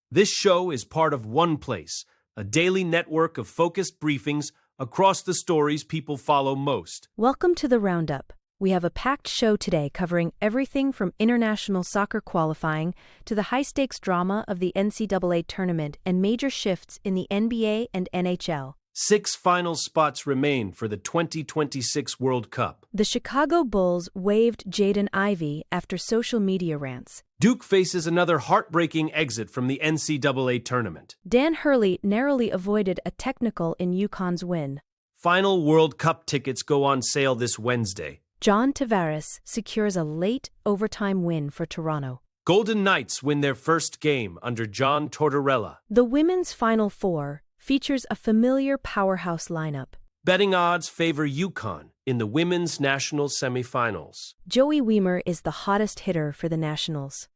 This show is part of OnePlace, a daily network of focused briefings across the stories people follow most. Welcome to the Roundup. We have a packed show today covering everything from international soccer qualifying to the high-stakes drama of the NCAA tournament and major shifts in the NBA and NHL. 6 final spots remain for the 2026 World Cup. The Chicago Bulls waived Jaden Ivey after social media rants. Duke faces another heartbreaking exit from the NCAA tournament. Dan Hurley narrowly avoided a technical in UConn's win. Final World Cup tickets go on sale this Wednesday. John Tavares secures a late overtime win for Toronto. Golden Knights win their first game under John Tortorella. The women's Final Four features a familiar powerhouse lineup. Betting odds favor UConn in the women's national semifinals. Joey Weimer is the hottest hitter for the Nationals.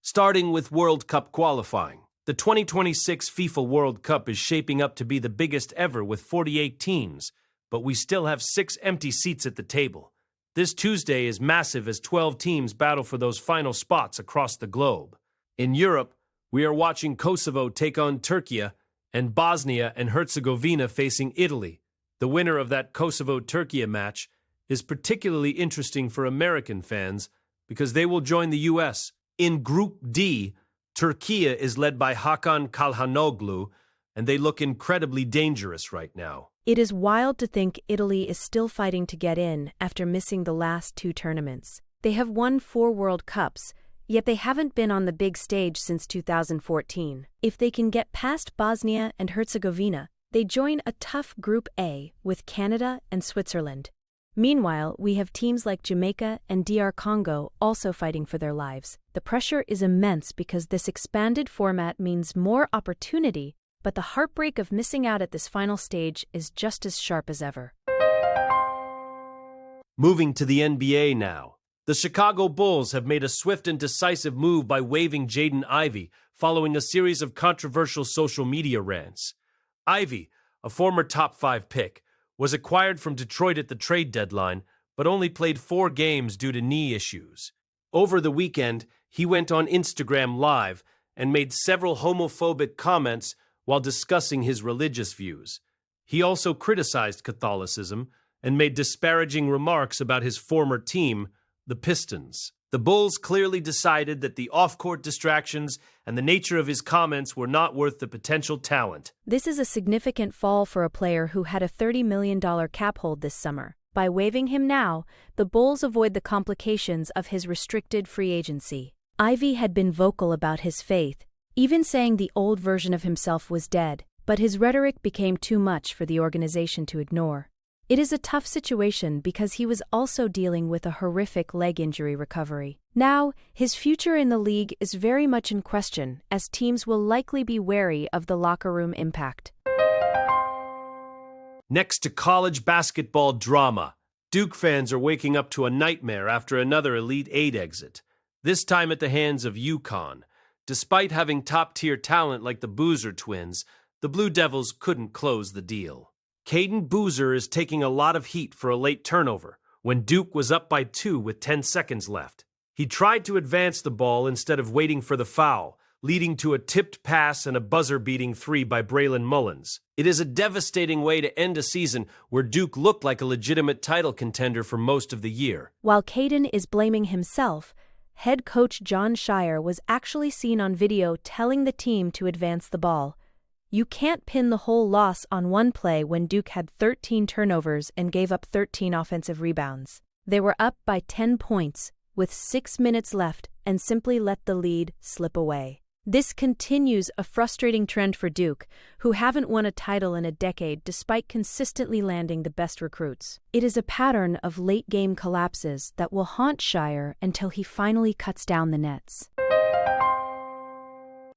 Starting with World Cup qualifying. The 2026 FIFA World Cup is shaping up to be the biggest ever with 48 teams, but we still have 6 empty seats at the table. This Tuesday is massive as 12 teams battle for those final spots across the globe. In Europe, we are watching Kosovo take on Turkey and Bosnia and Herzegovina facing Italy. The winner of that Kosovo-Turkey match is particularly interesting for American fans because they will join the U.S. In Group D, Turkey is led by Hakan Çalhanoğlu, and they look incredibly dangerous right now. It is wild to think Italy is still fighting to get in after missing the last 2 tournaments. They have won 4 World Cups, yet they haven't been on the big stage since 2014. If they can get past Bosnia and Herzegovina, they join a tough Group A with Canada and Switzerland. Meanwhile, we have teams like Jamaica and DR Congo also fighting for their lives. The pressure is immense because this expanded format means more opportunity, but the heartbreak of missing out at this final stage is just as sharp as ever. Moving to the NBA now. The Chicago Bulls have made a swift and decisive move by waiving Jaden Ivey following a series of controversial social media rants. Ivey, a former top 5 pick, was acquired from Detroit at the trade deadline, but only played 4 games due to knee issues. Over the weekend, he went on Instagram Live and made several homophobic comments while discussing his religious views. He also criticized Catholicism and made disparaging remarks about his former team, the Pistons. The Bulls clearly decided that the off-court distractions and the nature of his comments were not worth the potential talent. This is a significant fall for a player who had a $30 million cap hold this summer. By waiving him now, the Bulls avoid the complications of his restricted free agency. Ivey had been vocal about his faith, even saying the old version of himself was dead, but his rhetoric became too much for the organization to ignore. It is a tough situation because he was also dealing with a horrific leg injury recovery. Now, his future in the league is very much in question, as teams will likely be wary of the locker room impact. Next to college basketball drama, Duke fans are waking up to a nightmare after another Elite 8 exit, this time at the hands of UConn. Despite having top-tier talent like the Boozer twins, the Blue Devils couldn't close the deal. Caden Boozer is taking a lot of heat for a late turnover when Duke was up by 2 with 10 seconds left. He tried to advance the ball instead of waiting for the foul, leading to a tipped pass and a buzzer-beating 3 by Braylon Mullins. It is a devastating way to end a season where Duke looked like a legitimate title contender for most of the year. While Caden is blaming himself, head coach John Shire was actually seen on video telling the team to advance the ball. You can't pin the whole loss on one play when Duke had 13 turnovers and gave up 13 offensive rebounds. They were up by 10 points with 6 minutes left and simply let the lead slip away. This continues a frustrating trend for Duke, who haven't won a title in a decade despite consistently landing the best recruits. It is a pattern of late-game collapses that will haunt Shire until he finally cuts down the nets.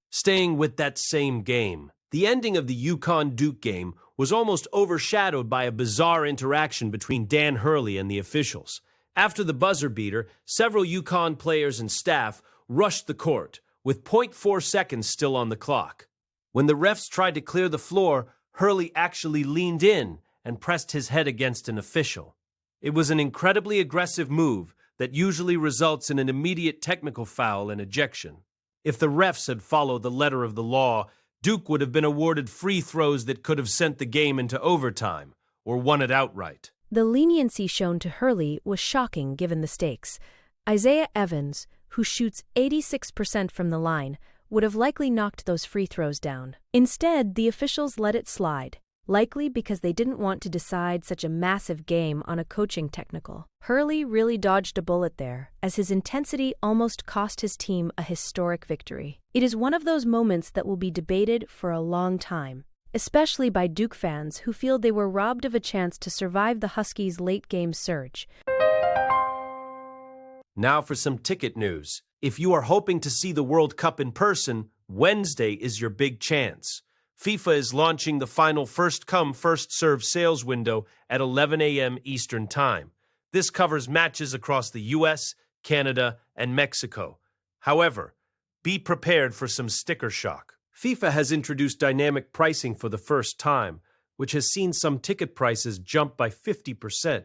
Staying with that same game, the ending of the UConn-Duke game was almost overshadowed by a bizarre interaction between Dan Hurley and the officials. After the buzzer beater, several UConn players and staff rushed the court, with 0.4 seconds still on the clock. When the refs tried to clear the floor, Hurley actually leaned in and pressed his head against an official. It was an incredibly aggressive move that usually results in an immediate technical foul and ejection. If the refs had followed the letter of the law, Duke would have been awarded free throws that could have sent the game into overtime or won it outright. The leniency shown to Hurley was shocking given the stakes. Isaiah Evans, who shoots 86% from the line, would have likely knocked those free throws down. Instead, the officials let it slide, likely because they didn't want to decide such a massive game on a coaching technical. Hurley really dodged a bullet there, as his intensity almost cost his team a historic victory. It is one of those moments that will be debated for a long time, especially by Duke fans who feel they were robbed of a chance to survive the Huskies' late-game surge. Now for some ticket news. If you are hoping to see the World Cup in person, Wednesday is your big chance. FIFA is launching the final first-come, first-served sales window at 11 a.m. Eastern Time. This covers matches across the US, Canada, and Mexico. However, be prepared for some sticker shock. FIFA has introduced dynamic pricing for the first time, which has seen some ticket prices jump by 50%.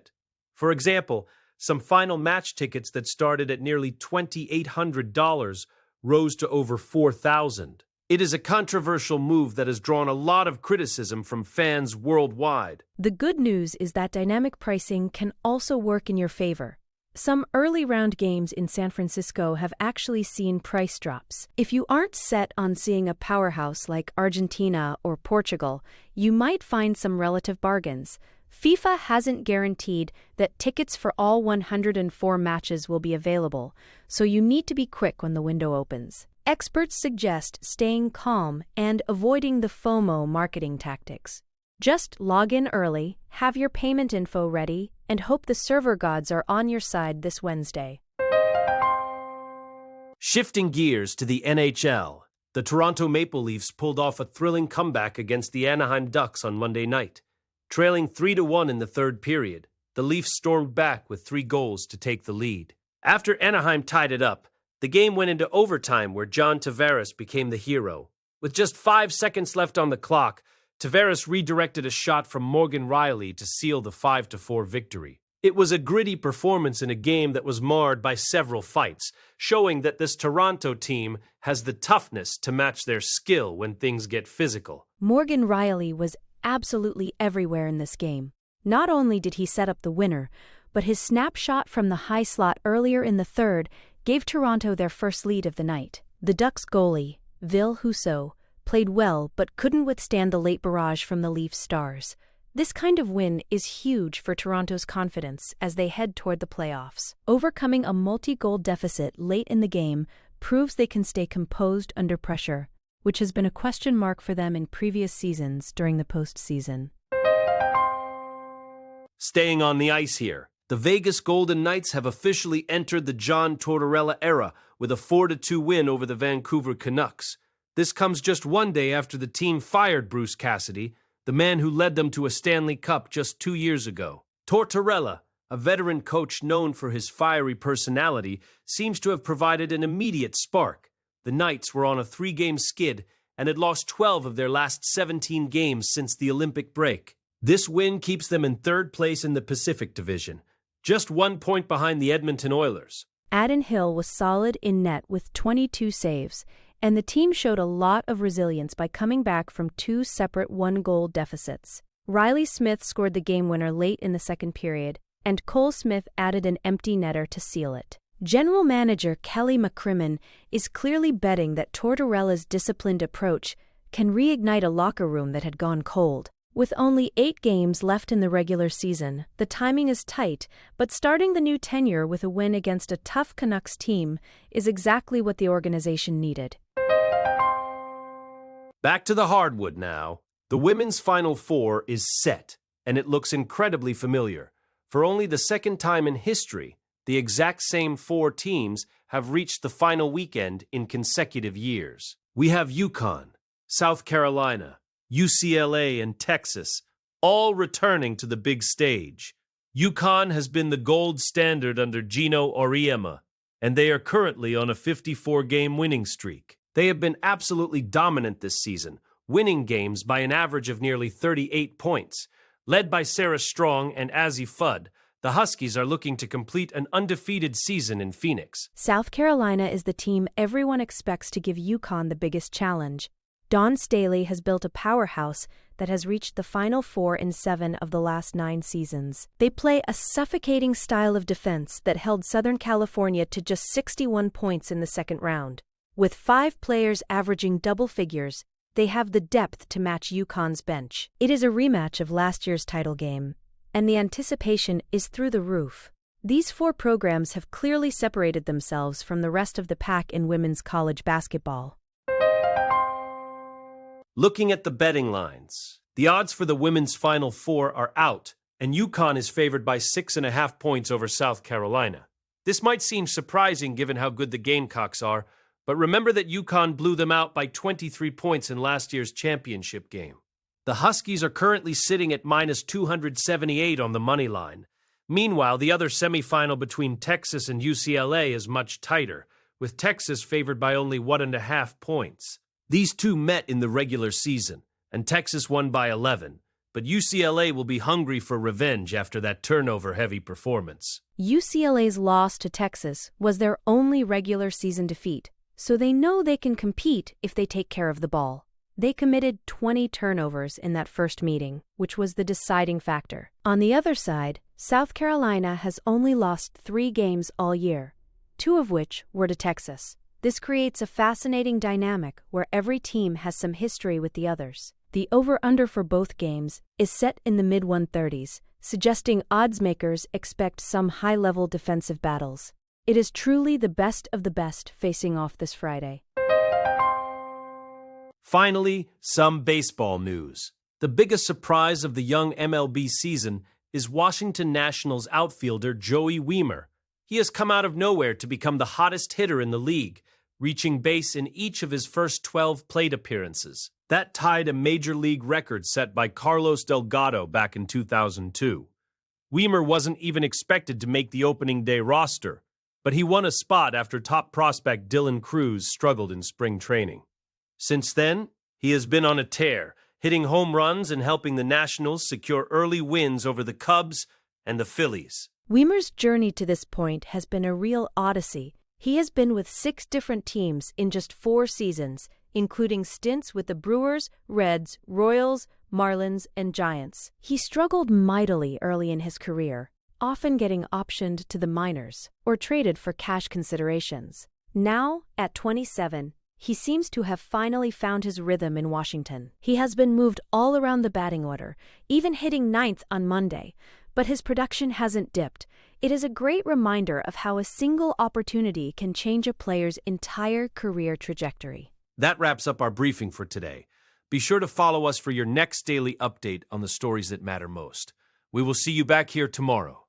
For example, some final match tickets that started at nearly $2,800 rose to over $4,000. It is a controversial move that has drawn a lot of criticism from fans worldwide. The good news is that dynamic pricing can also work in your favor. Some early round games in San Francisco have actually seen price drops. If you aren't set on seeing a powerhouse like Argentina or Portugal, you might find some relative bargains. FIFA hasn't guaranteed that tickets for all 104 matches will be available, so you need to be quick when the window opens. Experts suggest staying calm and avoiding the FOMO marketing tactics. Just log in early, have your payment info ready, and hope the server gods are on your side this Wednesday. Shifting gears to the NHL, the Toronto Maple Leafs pulled off a thrilling comeback against the Anaheim Ducks on Monday night. Trailing 3-1 in the third period, the Leafs stormed back with 3 goals to take the lead. After Anaheim tied it up, the game went into overtime where John Tavares became the hero. With just 5 seconds left on the clock, Tavares redirected a shot from Morgan Rielly to seal the 5-4 victory. It was a gritty performance in a game that was marred by several fights, showing that this Toronto team has the toughness to match their skill when things get physical. Morgan Rielly was absolutely everywhere in this game. Not only did he set up the winner, but his snapshot from the high slot earlier in the third gave Toronto their first lead of the night. The Ducks goalie, Ville Husso, played well but couldn't withstand the late barrage from the Leafs stars. This kind of win is huge for Toronto's confidence as they head toward the playoffs. Overcoming a multi-goal deficit late in the game proves they can stay composed under pressure, which has been a question mark for them in previous seasons during the postseason. Staying on the ice here, the Vegas Golden Knights have officially entered the John Tortorella era with a 4-2 win over the Vancouver Canucks. This comes just one day after the team fired Bruce Cassidy, the man who led them to a Stanley Cup just 2 years ago. Tortorella, a veteran coach known for his fiery personality, seems to have provided an immediate spark. The Knights were on a 3-game skid and had lost 12 of their last 17 games since the Olympic break. This win keeps them in third place in the Pacific Division, just 1 point behind the Edmonton Oilers. Adin Hill was solid in net with 22 saves, and the team showed a lot of resilience by coming back from 2 separate 1-goal deficits. Riley Smith scored the game winner late in the second period, and Cole Smith added an empty netter to seal it. General Manager Kelly McCrimmon is clearly betting that Tortorella's disciplined approach can reignite a locker room that had gone cold. With only 8 games left in the regular season, the timing is tight, but starting the new tenure with a win against a tough Canucks team is exactly what the organization needed. Back to the hardwood now. The women's Final Four is set, and it looks incredibly familiar. For only the second time in history, the exact same 4 teams have reached the final weekend in consecutive years. We have UConn, South Carolina, UCLA, and Texas, all returning to the big stage. UConn has been the gold standard under Gino Auriemma, and they are currently on a 54-game winning streak. They have been absolutely dominant this season, winning games by an average of nearly 38 points. Led by Sarah Strong and Azzi Fudd, the Huskies are looking to complete an undefeated season in Phoenix. South Carolina is the team everyone expects to give UConn the biggest challenge. Dawn Staley has built a powerhouse that has reached the Final Four in 7 of the last 9 seasons. They play a suffocating style of defense that held Southern California to just 61 points in the second round. With 5 players averaging double figures, they have the depth to match UConn's bench. It is a rematch of last year's title game, and the anticipation is through the roof. These 4 programs have clearly separated themselves from the rest of the pack in women's college basketball. Looking at the betting lines, the odds for the women's Final Four are out, and UConn is favored by 6.5 points over South Carolina. This might seem surprising given how good the Gamecocks are, but remember that UConn blew them out by 23 points in last year's championship game. The Huskies are currently sitting at minus 278 on the money line. Meanwhile, the other semifinal between Texas and UCLA is much tighter, with Texas favored by only 1.5 points. These two met in the regular season, and Texas won by 11, but UCLA will be hungry for revenge after that turnover-heavy performance. UCLA's loss to Texas was their only regular season defeat, so they know they can compete if they take care of the ball. They committed 20 turnovers in that first meeting, which was the deciding factor. On the other side, South Carolina has only lost 3 games all year, 2 of which were to Texas. This creates a fascinating dynamic where every team has some history with the others. The over-under for both games is set in the mid-130s, suggesting odds makers expect some high-level defensive battles. It is truly the best of the best facing off this Friday. Finally, some baseball news. The biggest surprise of the young MLB season is Washington Nationals outfielder Joey Wiemer. He has come out of nowhere to become the hottest hitter in the league, reaching base in each of his first 12 plate appearances. That tied a major league record set by Carlos Delgado back in 2002. Wiemer wasn't even expected to make the opening day roster, but he won a spot after top prospect Dylan Cruz struggled in spring training. Since then, he has been on a tear, hitting home runs and helping the Nationals secure early wins over the Cubs and the Phillies. Wiemer's journey to this point has been a real odyssey. He has been with 6 different teams in just 4 seasons, including stints with the Brewers, Reds, Royals, Marlins, and Giants. He struggled mightily early in his career, often getting optioned to the minors or traded for cash considerations. Now, at 27, he seems to have finally found his rhythm in Washington. He has been moved all around the batting order, even hitting 9th on Monday, but his production hasn't dipped. It is a great reminder of how a single opportunity can change a player's entire career trajectory. That wraps up our briefing for today. Be sure to follow us for your next daily update on the stories that matter most. We will see you back here tomorrow.